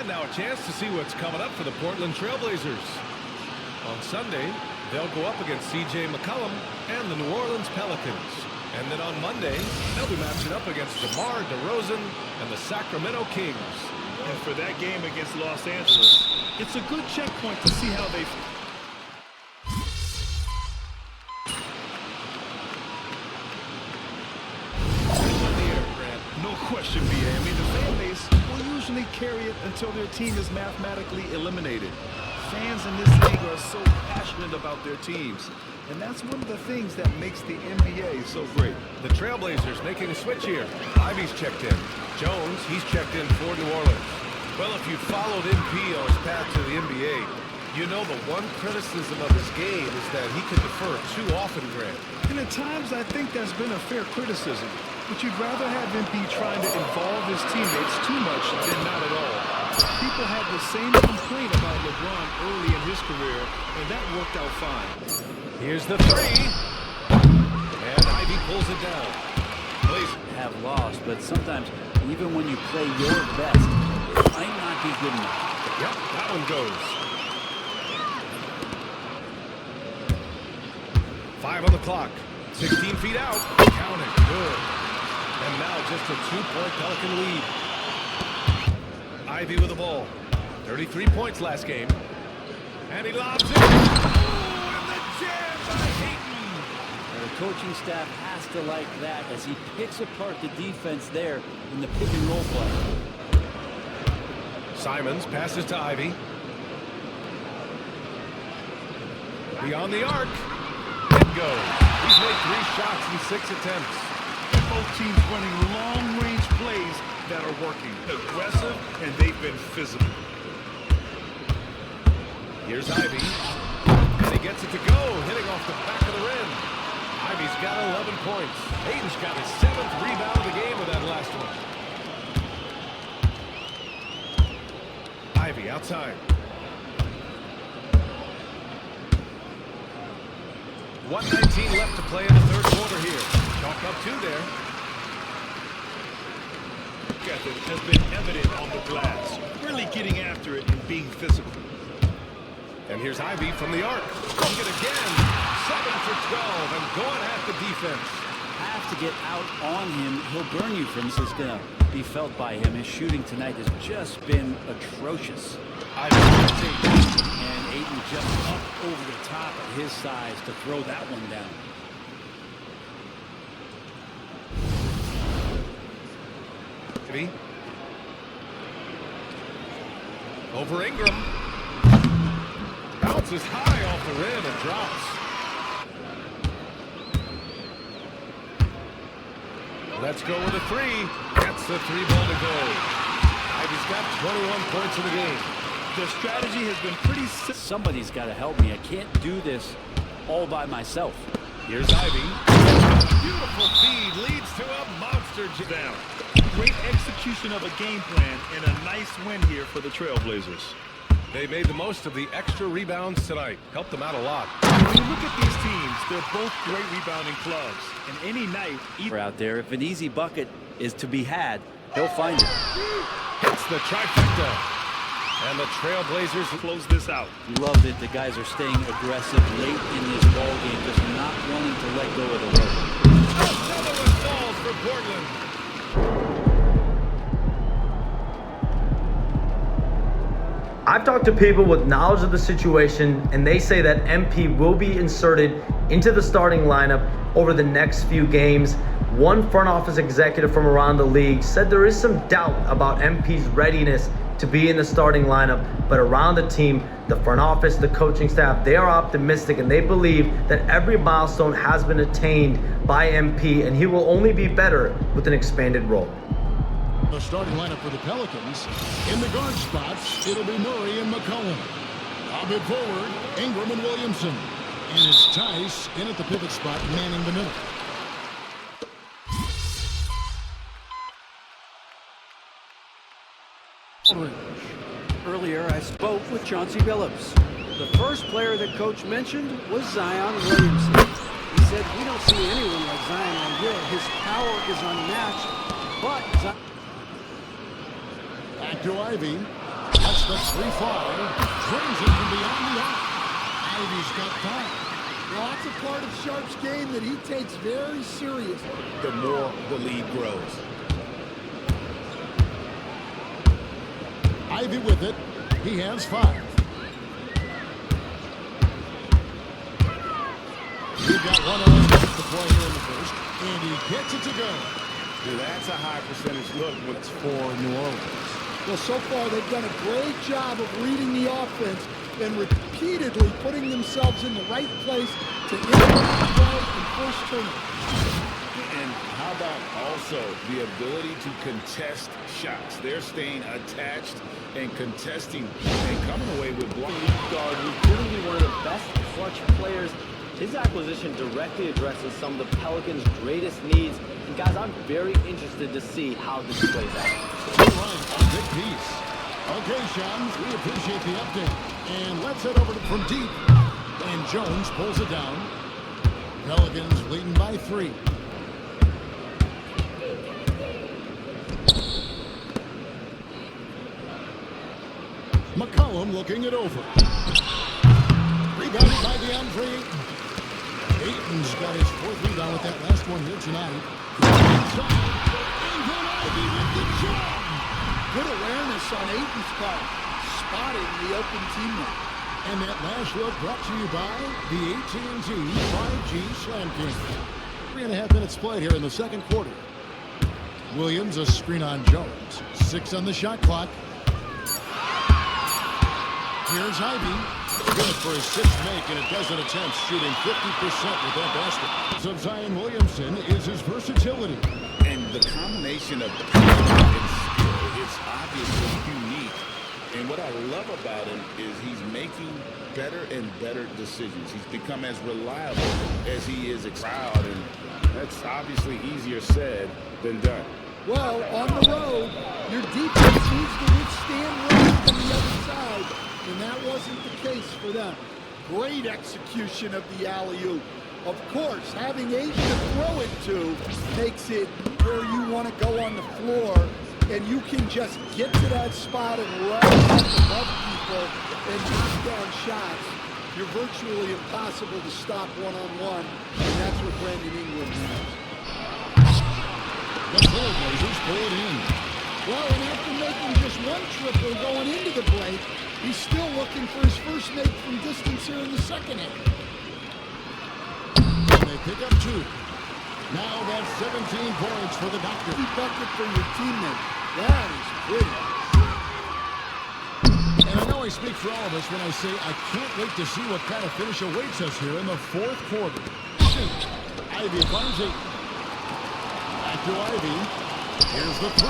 And now a chance to see what's coming up for the Portland Trailblazers. On Sunday, they'll go up against C.J. McCollum and the New Orleans Pelicans. And then on Monday, they'll be matching up against DeMar DeRozan and the Sacramento Kings. And for that game against Los Angeles, it's a good checkpoint to see how they... No question, B.A. I mean, the fan base will usually carry it until their team is mathematically eliminated. Fans in this league are so passionate about their teams. And that's one of the things that makes the NBA so great. The Trailblazers making a switch here. Ivy's checked in. Jones, he's checked in for New Orleans. Well, if you followed MP on his path to the NBA, you know the one criticism of his game is that he can defer too often, Grant. And at times, I think that's been a fair criticism. But you'd rather have MP trying to involve his teammates too much than not at all. People had the same complaint about LeBron early in his career, and that worked out fine. Here's the three. And Ivy pulls it down. Please. Have lost, but sometimes, even when you play your best, it might not be good enough. Yep, that one goes. 5 on the clock. 16 feet out. Count it. Good. And now just a 2-point Pelican lead. Ivy with the ball. 33 points last game. And he lobs it. Oh, and the jam by Hayton. And the coaching staff has to like that as he picks apart the defense there in the pick and roll play. Simons passes to Ivy. Beyond the arc. It goes. He's made 3 shots in 6 attempts. Both teams running long-range plays that are working. Aggressive, and they've been physical. Here's Ivy. And he gets it to go, hitting off the back of the rim. Ivy's got 11 points. Hayden's got his 7th rebound of the game with that last one. Ivy outside. 1:19 left to play in the third quarter here. Chalk up 2 there. Ethic has been evident on the glass. Really getting after it and being physical. And here's Ivy from the arc. Dunk it again. 7 for 12 and going at the defense. Have to get out on him. He'll burn you from this. Is going to be felt by him. His shooting tonight has just been atrocious. Ivy gets 8. And Ayton just up over the top at his size to throw that one down. Over Ingram. Bounces high off the rim and drops. Let's go with a 3. Gets the 3-ball to go. Ivy's got 21 points in the game. The strategy has been pretty simple. Somebody's got to help me. I can't do this all by myself. Here's Ivy. Beautiful feed leads to a monster down. Great execution of a game plan and a nice win here for the Trailblazers. They made the most of the extra rebounds tonight. Helped them out a lot. When you look at these teams, they're both great rebounding clubs. And any night, We're out there. If an easy bucket is to be had, he'll find it. Hits the trifecta. And the Trailblazers close this out. Love that the guys are staying aggressive late in this ball game, just not wanting to let go of the rope. Another one falls for Portland. I've talked to people with knowledge of the situation, and they say that MP will be inserted into the starting lineup over the next few games. One front office executive from around the league said there is some doubt about MP's readiness to be in the starting lineup, but around the team, the front office, the coaching staff, they are optimistic and they believe that every milestone has been attained by MP, and he will only be better with an expanded role. The starting lineup for the Pelicans. In the guard spots, it'll be Murray and McCollum. Up at forward, Ingram and Williamson. And it's Tice in at the pivot spot, manning the middle. Earlier, I spoke with Chauncey Billups. The first player that coach mentioned was Zion Williamson. He said, "We don't see anyone like Zion on here. His power is unmatched, but..." Back to Ivy. Hits the 3-5. Drains it from beyond the arc. Ivy's got time. Well, that's a part of Sharp's game that he takes very serious. The more the lead grows. Ivy with it. He has 5. We've got 1 on to play here in the first, and he gets it to go. That's a high percentage look when it's for New Orleans. Well, so far they've done a great job of reading the offense and repeatedly putting themselves in the right place to interrupt the play and force turnovers. And how about also the ability to contest shots? They're staying attached and contesting and coming away with blocks. Guard, who's clearly one of the best clutch players. His acquisition directly addresses some of the Pelicans' greatest needs. And guys, I'm very interested to see how this plays out. All right, a big piece. Okay, Shams, we appreciate the update. And let's head over from deep. And Jones pulls it down. Pelicans leading by 3. McCollum looking it over. Rebounded by DeAndre Ayton. Ayton's got his 4th rebound with that last one here tonight. Inside. And then Ivy with the jump. Good awareness on Ayton's part, spotting the open teammate. And that last look brought to you by the AT&T 5G Slam King. 3.5 minutes played here in the second quarter. Williams a screen on Jones. 6 on the shot clock. Here's Ivy. Good for his 6th make, and a dozen attempts, shooting 50% with that basket. So Zion Williamson is his versatility. And the combination of power and skill is obviously unique. And what I love about him is he's making better and better decisions. He's become as reliable as he is proud, and that's obviously easier said than done. Well, on the road, your defense needs to withstand running from the other side, and that wasn't the case for them. Great execution of the alley-oop. Of course, having Ayton to throw it to makes it where you want to go on the floor, and you can just get to that spot and run up above people and knock down shots. You're virtually impossible to stop one-on-one, and that's what Brandon Ingram has. The Trailblazers pull it in. Well, and after making just 1 triple going into the break, he's still looking for his first make from distance here in the second half. And they pick up 2. Now that's 17 points for the Doctor. Key bucket for your teammate. That is pretty. And I know I speak for all of us when I say I can't wait to see what kind of finish awaits us here in the 4th quarter. Ivy finds it. Back to Ivy. Here's the 3.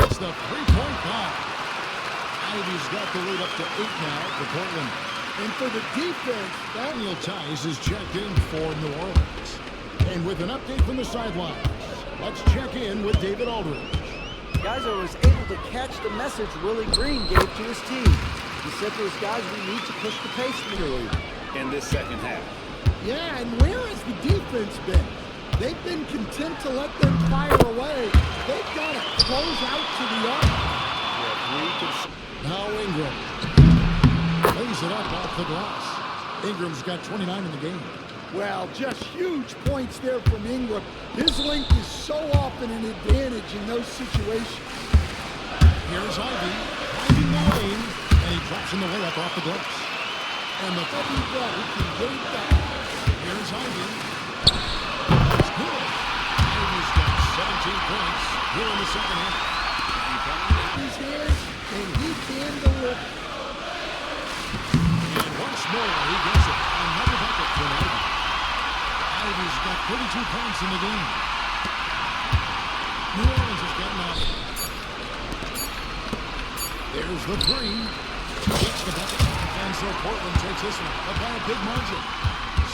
It's the 3-point bomb. Ivy's got the lead up to 8 now for Portland. And for the defense, Daniel Tice is checked in for New Orleans. And with an update from the sidelines, let's check in with David Aldridge. Guys, I was able to catch the message Willie Green gave to his team. He said to his guys, we need to push the pace more in this second half. Yeah, and where has the defense been? They've been content to let them fire away. They've got to close out to the arc. Now Ingram lays it up off the glass. Ingram's got 29 in the game. Well, just huge points there from Ingram. His length is so often an advantage in those situations. Here's Ivy, finding the lane, and he drops in the layup off the glass. And the He can get it back. here's Ivy. That's good. Ivy's got 17 points here in the second half. His hands, and he can deliver. And once more, he gets it. Another bucket from Ivy. Ivy's got 32 points in the game. New Orleans has got 9. There's the 3. Gets the bucket. And so Portland takes this one up by a big margin.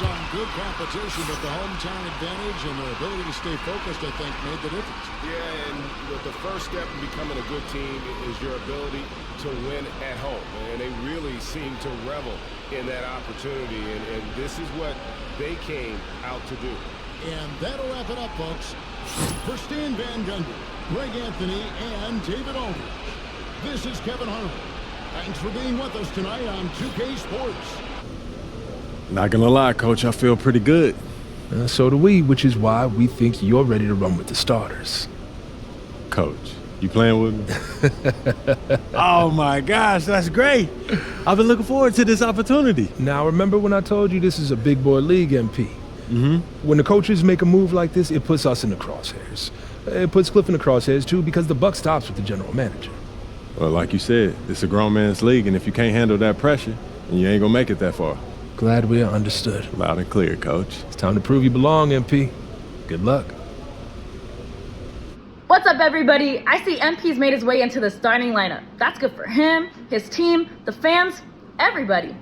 Some good competition, but the hometown advantage and their ability to stay focused, I think, made the difference. Yeah, and the first step in becoming a good team is your ability to win at home. And they really seem to revel in that opportunity. And this is what they came out to do. And that'll wrap it up, folks. For Stan Van Gundy, Greg Anthony, and David Aldridge, This is Kevin Harlan. Thanks for being with us tonight on 2K Sports. Not gonna lie, Coach, I feel pretty good. So do we, which is why we think you're ready to run with the starters. Coach, you playing with me? Oh my gosh, that's great. I've been looking forward to this opportunity. Now, remember when I told you this is a big boy league, MP? Mm-hmm. When the coaches make a move like this, it puts us in the crosshairs. It puts Cliff in the crosshairs, too, because the buck stops with the general manager. Well, like you said, it's a grown man's league, and if you can't handle that pressure, then you ain't gonna make it that far. Glad we are understood. Loud and clear, Coach. It's time to prove you belong, MP. Good luck. What's up, everybody? I see MP's made his way into the starting lineup. That's good for him, his team, the fans, everybody.